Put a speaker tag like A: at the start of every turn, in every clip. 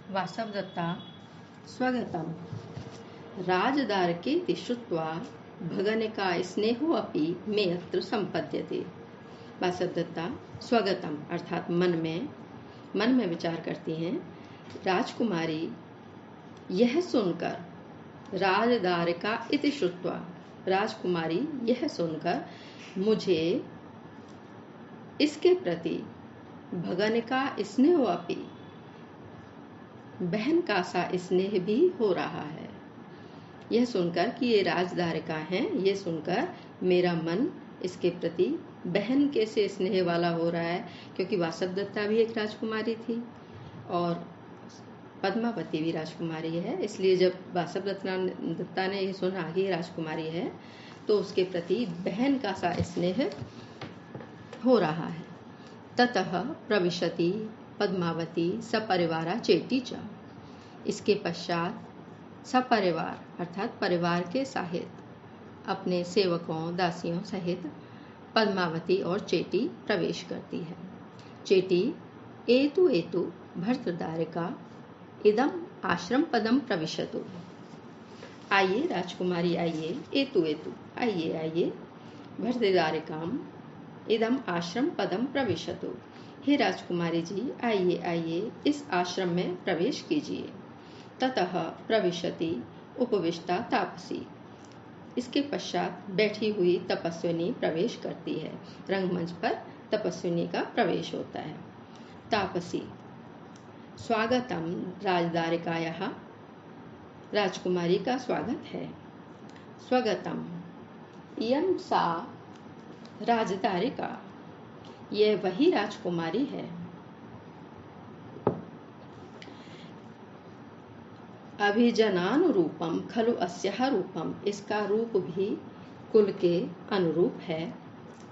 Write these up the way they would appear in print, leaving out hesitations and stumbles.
A: वासवदत्ता स्वगतम्। राजदारकेति श्रुत्वा भगनिका स्नेहोऽपि मे अत्र संपद्यते। वासवदत्ता स्वगतम अर्थात मन में विचार करती हैं। राजकुमारी यह सुनकर, राजदारिका इति श्रुत्वा, राजकुमारी यह सुनकर मुझे इसके प्रति भगनिका स्नेहोऽपि, बहन का सा स्नेह भी हो रहा है। यह सुनकर कि ये राजदारिका हैं, ये सुनकर मेरा मन इसके प्रति बहन के से स्नेह वाला हो रहा है, क्योंकि वासवदत्ता भी एक राजकुमारी थी और पद्मावती भी राजकुमारी है। इसलिए जब वासवदत्ता ने यह सुना कि राजकुमारी है तो उसके प्रति बहन का सा स्नेह हो रहा है। ततः प्रविशति पद्मावती सपरिवारा चेटी च। इसके पश्चात सपरिवार अर्थात परिवार के सहित, अपने सेवकों दासियों सहित पद्मावती और चेटी प्रवेश करती है। चेटी एतु एतु भर्तृदारिका इदम आश्रम पदम प्रविशतु। आइए राजकुमारी आइए, एतु एतु आइए आइए, भर्तृदारिकाम इदम आश्रम पदम प्रविशतु। हे राजकुमारी जी आइए आइए, इस आश्रम में प्रवेश कीजिए। ततः प्रविशति उपविष्टा तापसी। इसके पश्चात बैठी हुई तपस्विनी प्रवेश करती है। रंगमंच पर तपस्विनी का प्रवेश होता है। तापसी स्वागतम राजदारिकायाः। राजकुमारी का स्वागत है। स्वगतम इयं सा राजदारिका, यह वही राजकुमारी है। अभिजनानुरूपम खलु अस्याः रूपम, इसका रूप भी कुल के अनुरूप है,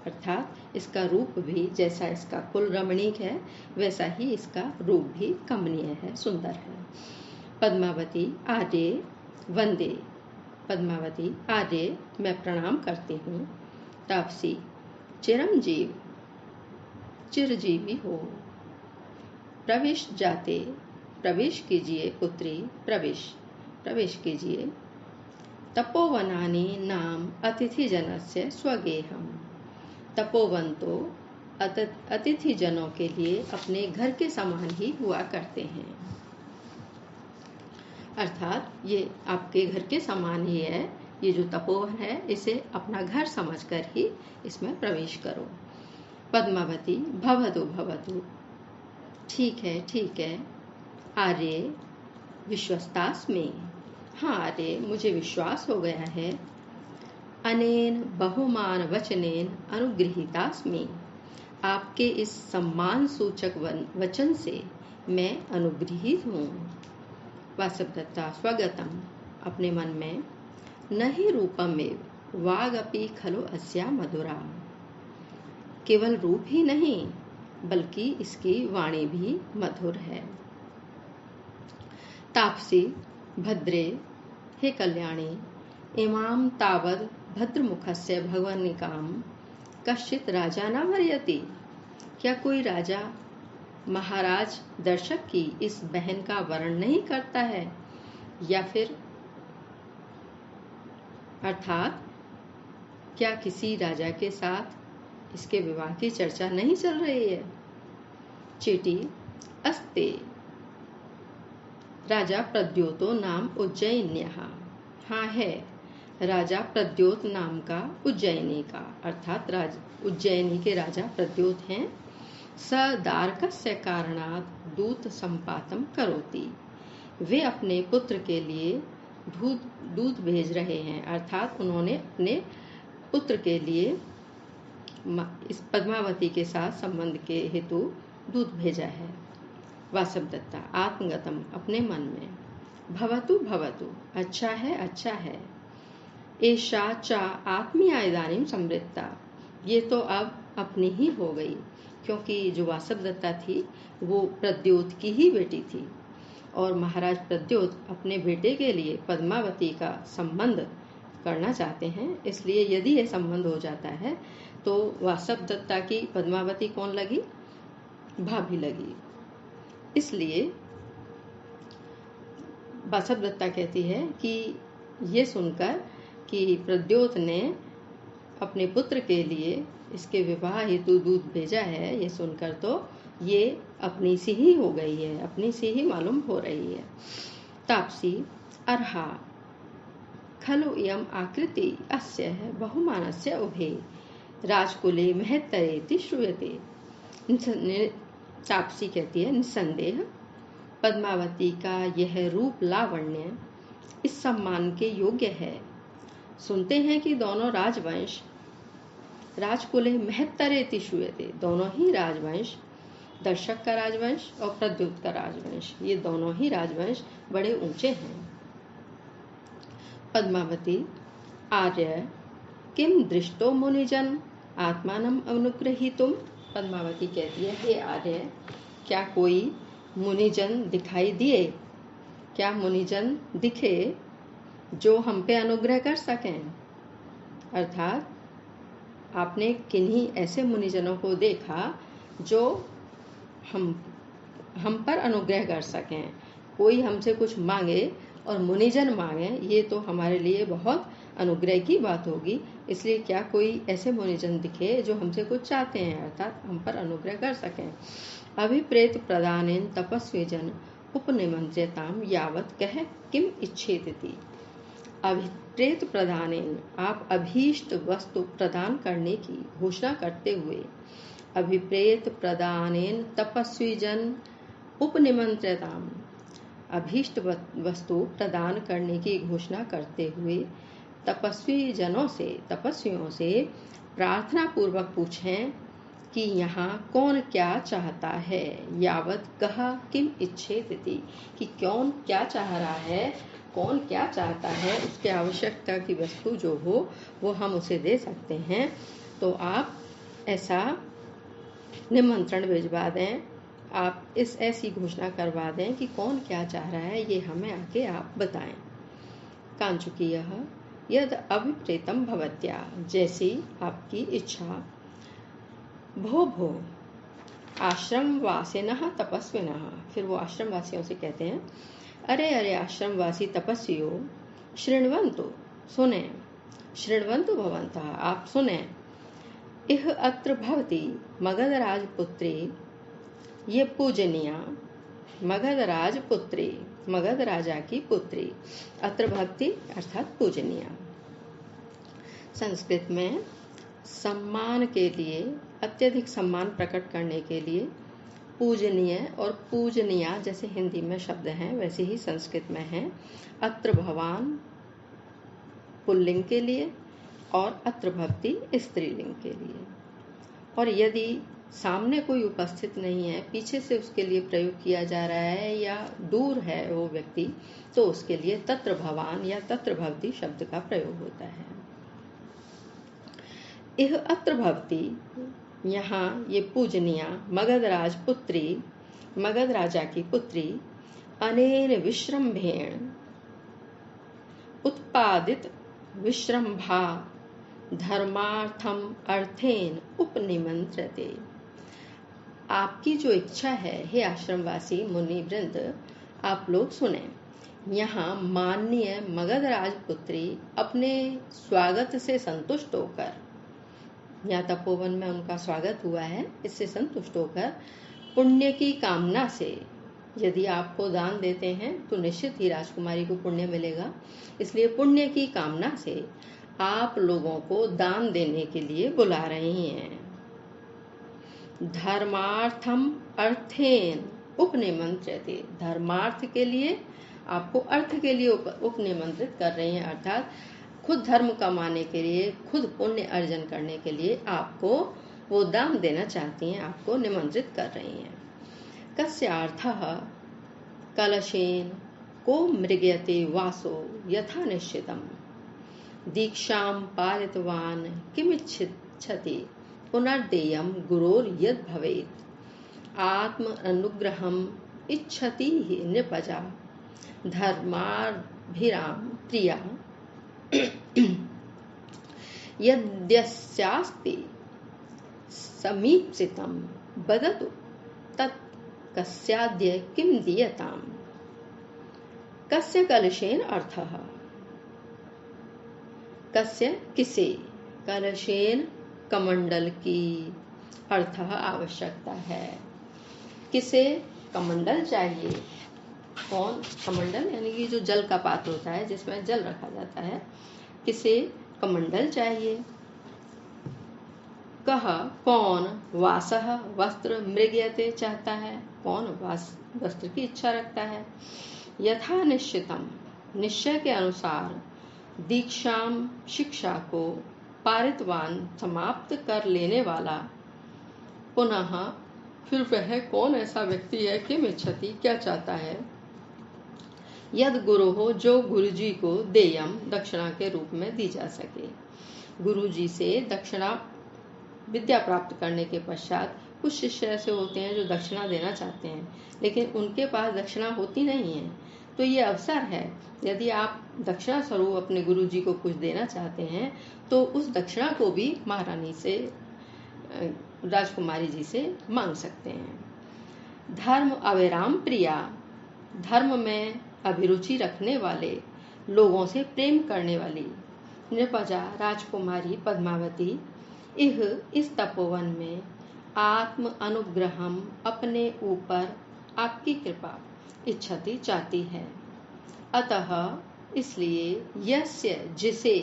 A: अर्थात इसका रूप भी जैसा इसका कुल रमणीक है वैसा ही इसका रूप भी कमनीय है, सुंदर है। पद्मावती आर्य वंदे। पद्मावती आर्य मैं प्रणाम करती हूँ। तापसी चिरंजीव चिरजीवी हो। प्रवेश जाते, प्रवेश कीजिए पुत्री, प्रवेश कीजिए। तपोवनानि नाम अतिथि जनस्य स्वगेहम। तपोवन तो अतिथि जनों के लिए अपने घर के समान ही हुआ करते हैं, अर्थात ये आपके घर के समान ही है। ये जो तपोवन है इसे अपना घर समझकर ही इसमें प्रवेश करो। पद्मावती भवतु भवतु, ठीक है। आर्य विश्वस्तास्मि, हाँ आर्य मुझे विश्वास हो गया है। अनेन बहुमान वचनेन अनुगृहीतास्मि, आपके इस सम्मान सूचक वचन से मैं अनुगृहीत हूँ। वासवदत्ता स्वगतम अपने मन में, न ही रूपमेव वागपि खलु अस्या मधुरा। केवल रूप ही नहीं बल्कि इसकी वाणी भी मधुर है। तापसी भद्रे, हे कल्याणी, इमाम तावद भद्रमुखस्य भगवनिकाम कश्चित राजा न भरयति। क्या कोई राजा महाराज दर्शक की इस बहन का वर्ण नहीं करता है, या फिर अर्थात क्या किसी राजा के साथ इसके विवाह की चर्चा नहीं चल रही है। चेटी अस्ते राजा प्रद्योतो नाम उज्जयिन्यः। हाँ है, राजा प्रद्योत नाम का उज्जयिनी का, अर्थात उज्जयिनी के राजा प्रद्योत हैं। स दारकस्य कारणात् दूत संपातम करोति, वे अपने पुत्र के लिए दूत भेज रहे हैं, अर्थात उन्होंने अपने पुत्र के लिए इस पद्मावती के साथ संबंध के हेतु दूत भेजा है। वासवदत्ता आत्मगतम अपने मन में, भवतु भवतु अच्छा है। एषा चा आत्मीया इदानीं समृद्धा, ये तो अब अपनी ही हो गई, क्योंकि जो वासवदत्ता थी वो प्रद्योत की ही बेटी थी और महाराज प्रद्योत अपने बेटे के लिए पद्मावती का संबंध करना चाहते हैं। इसलिए यदि यह संबंध हो जाता है तो वासवदत्ता की पद्मावती कौन लगी, भाभी लगी। इसलिए बासवदत्ता कहती है कि ये सुनकर कि प्रद्योत ने अपने पुत्र के लिए इसके विवाह हेतु दूत भेजा है, ये सुनकर तो ये अपनी सी ही हो गई है, अपनी सी ही मालूम हो रही है। तापसी अर्हा खलु इयम आकृति अस्य बहुमानस्य उभे राजकुले महत्तरेति श्रूयते। तापसी कहती है, निसंदेह पद्मावती का यह रूप लावण्य इस सम्मान के योग्य है। सुनते हैं कि दोनों राजवंश राजकुले महत्तरेति श्रूयते, दोनों ही राजवंश, दर्शक का राजवंश और प्रद्युत का राजवंश, ये दोनों ही राजवंश बड़े ऊंचे हैं। पद्मावती आर्य किम दृष्टो मुनिजन आत्मानम अनुग्रहीतुम। पद्मावती कहती है, हे आर्य, क्या कोई मुनिजन दिखाई दिए, क्या मुनिजन दिखे जो हम पे अनुग्रह कर सकें। अर्थात आपने किन्हीं ऐसे मुनिजनों को देखा जो हम पर अनुग्रह कर सकें। कोई हमसे कुछ मांगे और मुनिजन मांगे, ये तो हमारे लिए बहुत अनुग्रह की बात होगी। इसलिए क्या कोई ऐसे मुनिजन दिखे जो हमसे कुछ चाहते हैं, अर्थात हम पर अनुग्रह कर सकें। अभिप्रेत प्रदानेन तपस्वी जन उपनिमंत्र्यताम यावत कह किम इच्छेति। अभिप्रेत प्रदानेन, आप अभीष्ट वस्तु प्रदान करने की घोषणा करते हुए, अभिप्रेत प्रदानेन तपस्वी जन उपनिमंत्र्यताम, अभीष्ट वस्तु प्रदान करने की घोषणा करते हुए तपस्वी जनों से, तपस्वियों से प्रार्थना पूर्वक पूछें कि यहाँ कौन क्या चाहता है। यावत कहा किम इच्छेति, कि कौन क्या चाह रहा है, कौन क्या चाहता है, उसके आवश्यकता की वस्तु जो हो वो हम उसे दे सकते हैं। तो आप ऐसा निमंत्रण भिजवा दें, आप ऐसी घोषणा करवा दें कि कौन क्या चाह रहा है, ये हमें आके आप बताएं। कांचुकी यद अभिप्रेतम भवत्या, जैसी आपकी इच्छा। भो भो आश्रम वासिनः तपस्विनः, फिर वो आश्रम वासियों से कहते हैं, अरे अरे आश्रमवासी तपस्वियों, शृण्वन्तु, सुने, शृण्वन्तु भवन्तः, आप सुने। इह अत्र भवति मगध राजपुत्री, ये पूजनीया मगध राजपुत्री, मगध राजा की पुत्री। अत्र भक्ति अर्थात पूजनीया। संस्कृत में सम्मान के लिए, अत्यधिक सम्मान प्रकट करने के लिए पूजनीय और पूजनीया जैसे हिंदी में शब्द हैं, वैसे ही संस्कृत में है। अत्र भवान पुल्लिंग के लिए और अत्र भक्ति स्त्रीलिंग के लिए। और यदि सामने कोई उपस्थित नहीं है, पीछे से उसके लिए प्रयोग किया जा रहा है या दूर है वो व्यक्ति, तो उसके लिए तत्र भवान या तत्र भवति शब्द का प्रयोग होता है। इह अत्र भवति, यहाँ ये पूजनीया मगध राजपुत्री, मगध राजा की पुत्री, अनेन विश्रम्भेण उत्पादित विश्रम्भा धर्मार्थम अर्थेन उपनिमंत्रते। आपकी जो इच्छा है, हे आश्रमवासी मुनि वृंद, आप लोग सुने। यहाँ माननीय मगध राजपुत्री अपने स्वागत से संतुष्ट होकर, यहाँ तपोवन में उनका स्वागत हुआ है, इससे संतुष्ट होकर पुण्य की कामना से, यदि आपको दान देते हैं तो निश्चित ही राजकुमारी को पुण्य मिलेगा, इसलिए पुण्य की कामना से आप लोगों को दान देने के लिए बुला रही हैं। धर्मार्थम अर्थेन उपनिमंत्र्यते, धर्मार्थ के लिए, आपको अर्थ के लिए उपनिमंत्रित कर रही हैं, अर्थात खुद धर्म कमाने के लिए, खुद पुण्य अर्जन करने के लिए आपको वो दान देना चाहती हैं, आपको निमंत्रित कर रही हैं। कस्यार्थः कलशेन को मृगयते वासो यथा निश्चितम, दीक्षां पारितवान किमिच्छति पुनर्देयम गुरोर यद भवेत्, आत्म अनुग्रहम इच्छति ही नृपजा धर्माभिराम प्रिया, यद्यस्यास्ति समीप्सितं वदतु तत् कस्याद्य किम दीयताम्। कस्य कलशेन अर्थः, कस्य किसे, कलशेन कमंडल की, अर्थः आवश्यकता है। किसे कमंडल चाहिए, कौन, कमंडल यानी कि जो जल का पात्र होता है जिसमें जल रखा जाता है, किसे कमंडल चाहिए। कह कौन वासः वस्त्र मृगयते चाहता है, कौन वस्त्र की इच्छा रखता है। यथा निश्चितम, निश्चय के अनुसार, दीक्षाम शिक्षा को पारितवान समाप्त कर लेने वाला, पुनः फिर वह कौन ऐसा व्यक्ति है, किम इच्छति क्या चाहता है, यद गुरु हो जो गुरुजी को देयम दक्षिणा के रूप में दी जा सके। गुरुजी से दक्षिणा विद्या प्राप्त करने के पश्चात कुछ शिष्य ऐसे होते हैं जो दक्षिणा देना चाहते हैं लेकिन उनके पास दक्षिणा होती नहीं है, तो ये अवसर है, यदि आप दक्षिणा स्वरूप अपने गुरुजी को कुछ देना चाहते हैं तो उस दक्षिणा को भी महारानी से, राजकुमारी जी से मांग सकते हैं। धर्म अविराम प्रिया, धर्म में अभिरुचि रखने वाले, लोगों से प्रेम करने वाली नृपजा राजकुमारी पद्मावती इस तपोवन में आत्म अनुग्रहम, अपने ऊपर आपकी कृपा इच्छति चाहती है। अतः इसलिए यस्य जिसे,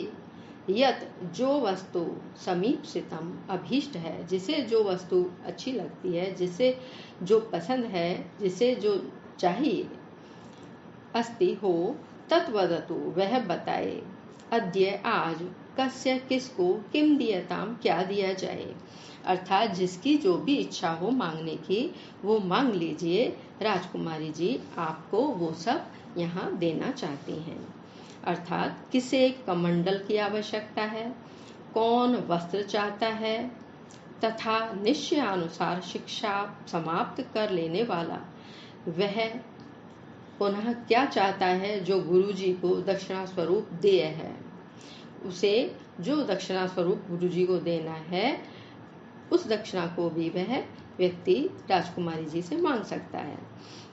A: यत जो वस्तु, समीपसितम अभीष्ट है, जिसे जो वस्तु अच्छी लगती है, जिसे जो पसंद है, जिसे जो चाहिए, अस्ति हो तत्वदतु वह बताए, अद्य आज, कस्य किसको, किम दियताम क्या दिया जाए, अर्थात जिसकी जो भी इच्छा हो मांगने की वो मांग लीजिए, राजकुमारी जी आपको वो सब यहाँ देना चाहती हैं। अर्थात किसे कमंडल की आवश्यकता है, कौन वस्त्र चाहता है, तथा निश्चयानुसार शिक्षा समाप्त कर लेने वाला वह पुनः क्या चाहता है, जो गुरुजी को दक्षिणा स्वरूप देय है, उसे जो दक्षिणा स्वरूप गुरुजी को देना है उस दक्षिणा को भी वह व्यक्ति राजकुमारी जी से मांग सकता है।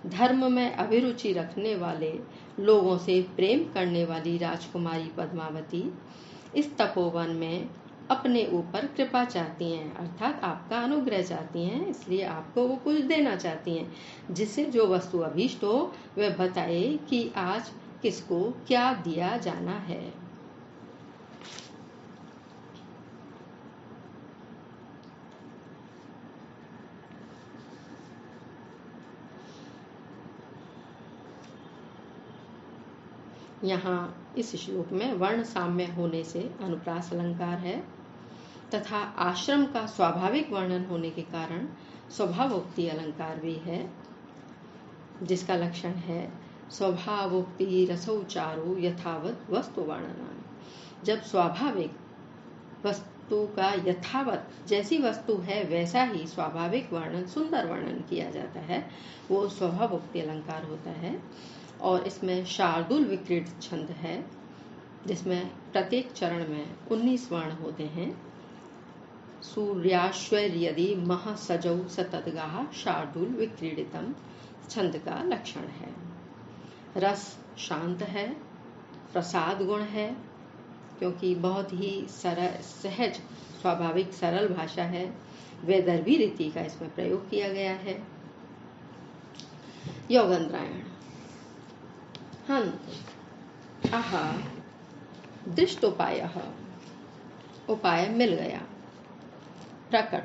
A: धर्म में अभिरुचि रखने वाले, लोगों से प्रेम करने वाली राजकुमारी पद्मावती इस तपोवन में अपने ऊपर कृपा चाहती हैं, अर्थात आपका अनुग्रह चाहती हैं, इसलिए आपको वो कुछ देना चाहती हैं। जिसे जो वस्तु अभीष्ट हो वह बताए कि आज किसको क्या दिया जाना है। यहाँ इस श्लोक में वर्ण साम्य होने से अनुप्रास अलंकार है तथा आश्रम का स्वाभाविक वर्णन होने के कारण स्वभावोक्ति अलंकार भी है, जिसका लक्षण है स्वभावोक्ति रसोचारो यथावत वस्तु वर्णन। जब स्वाभाविक वस्तु का यथावत, जैसी वस्तु है वैसा ही स्वाभाविक वर्णन, सुंदर वर्णन किया जाता है, वो स्वभावोक्ति अलंकार होता है। और इसमें शार्दुल विक्रीड छंद है जिसमें प्रत्येक चरण में 19 वर्ण होते हैं। सूर्याश्वर्यदि मह सजौ सततगाह शार्दुल विक्रीडितम छंद का लक्षण है। रस शांत है, प्रसाद गुण है, क्योंकि बहुत ही सरल, सहज, स्वाभाविक सरल भाषा है। वैदर्भी रीति का इसमें प्रयोग किया गया है। योगंद्रायण हंत आहा दृष्टोपायः, उपाय मिल गया। प्रकट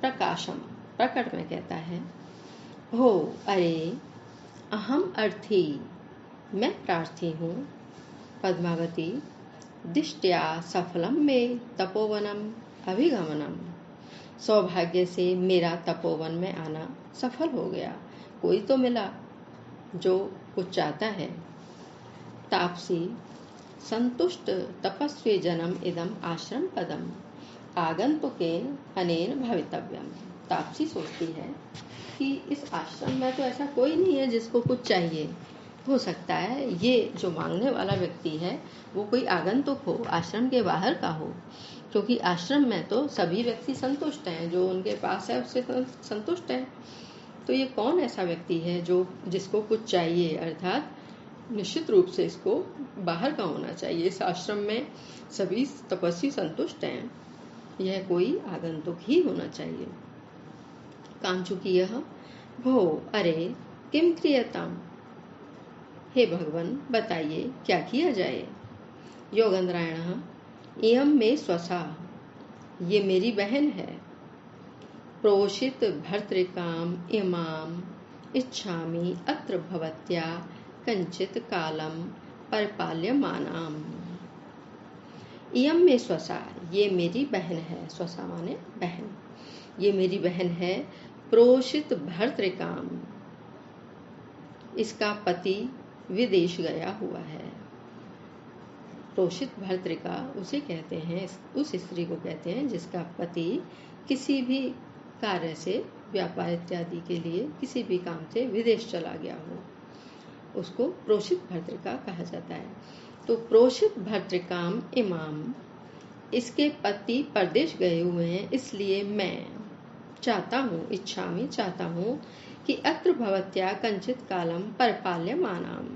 A: प्रकाशम, प्रकट में कहता है हो, अरे अहम अर्थी, मैं प्रार्थी हूँ, पद्मावती दिष्ट्या सफलम में तपोवनम अभिगमनम, सौभाग्य से मेरा तपोवन में आना सफल हो गया, कोई तो मिला जो कुछ चाहता है। तापसी संतुष्ट तपस्वी जनम इदम आश्रम पदम आगंतुकेन अनेन भवितव्यम। तापसी सोचती है कि इस आश्रम में तो ऐसा कोई नहीं है जिसको कुछ चाहिए, हो सकता है ये जो मांगने वाला व्यक्ति है वो कोई आगंतुक हो, आश्रम के बाहर का हो, क्योंकि आश्रम में तो सभी व्यक्ति संतुष्ट हैं, जो उनके पास है उससे संतुष्ट है। तो ये कौन ऐसा व्यक्ति है जो जिसको कुछ चाहिए, अर्थात निश्चित रूप से इसको बाहर का होना चाहिए। इस आश्रम में सभी तपस्वी संतुष्ट हैं, यह कोई आगंतुक ही होना चाहिए। कांचुकीयः भो अरे किम क्रियताम, हे भगवान बताइए क्या किया जाए। योगेंद्रायणः इयं मे स्वसा, ये मेरी बहन है। प्रोषित भर्तृकाम इमाम इच्छामि अत्र भवत्या कंचित कालम परिपाल्यमानाम। इयम में स्वसा, ये मेरी बहन है। स्वसा माने बहन, ये मेरी बहन है। प्रोषित भर्तृकाम, इसका पति विदेश गया हुआ है। प्रोषित भर्तृका उसे कहते हैं, उस स्त्री को कहते हैं जिसका पति किसी भी कार्य से, व्यापार इत्यादि के लिए किसी भी काम से विदेश चला गया हो, उसको प्रोषित भर्तृका कहा जाता है। तो प्रोषित भर्तृकाम इमाम, इसके पति परदेश गए हुए हैं, इसलिए मैं चाहता हूँ, इच्छामि चाहता हूँ कि अत्र भवत्या कंचित कालम परिपाल्यमानाम,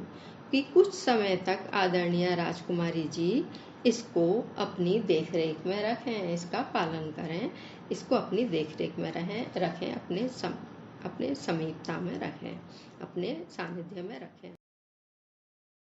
A: कि कुछ समय तक आदरणीय राजकुमारी जी इसको अपनी देखरेख में रखें, इसका पालन करें, इसको अपनी देखरेख में रखें, अपने समीपता में रखें, अपने सानिध्य में रखें।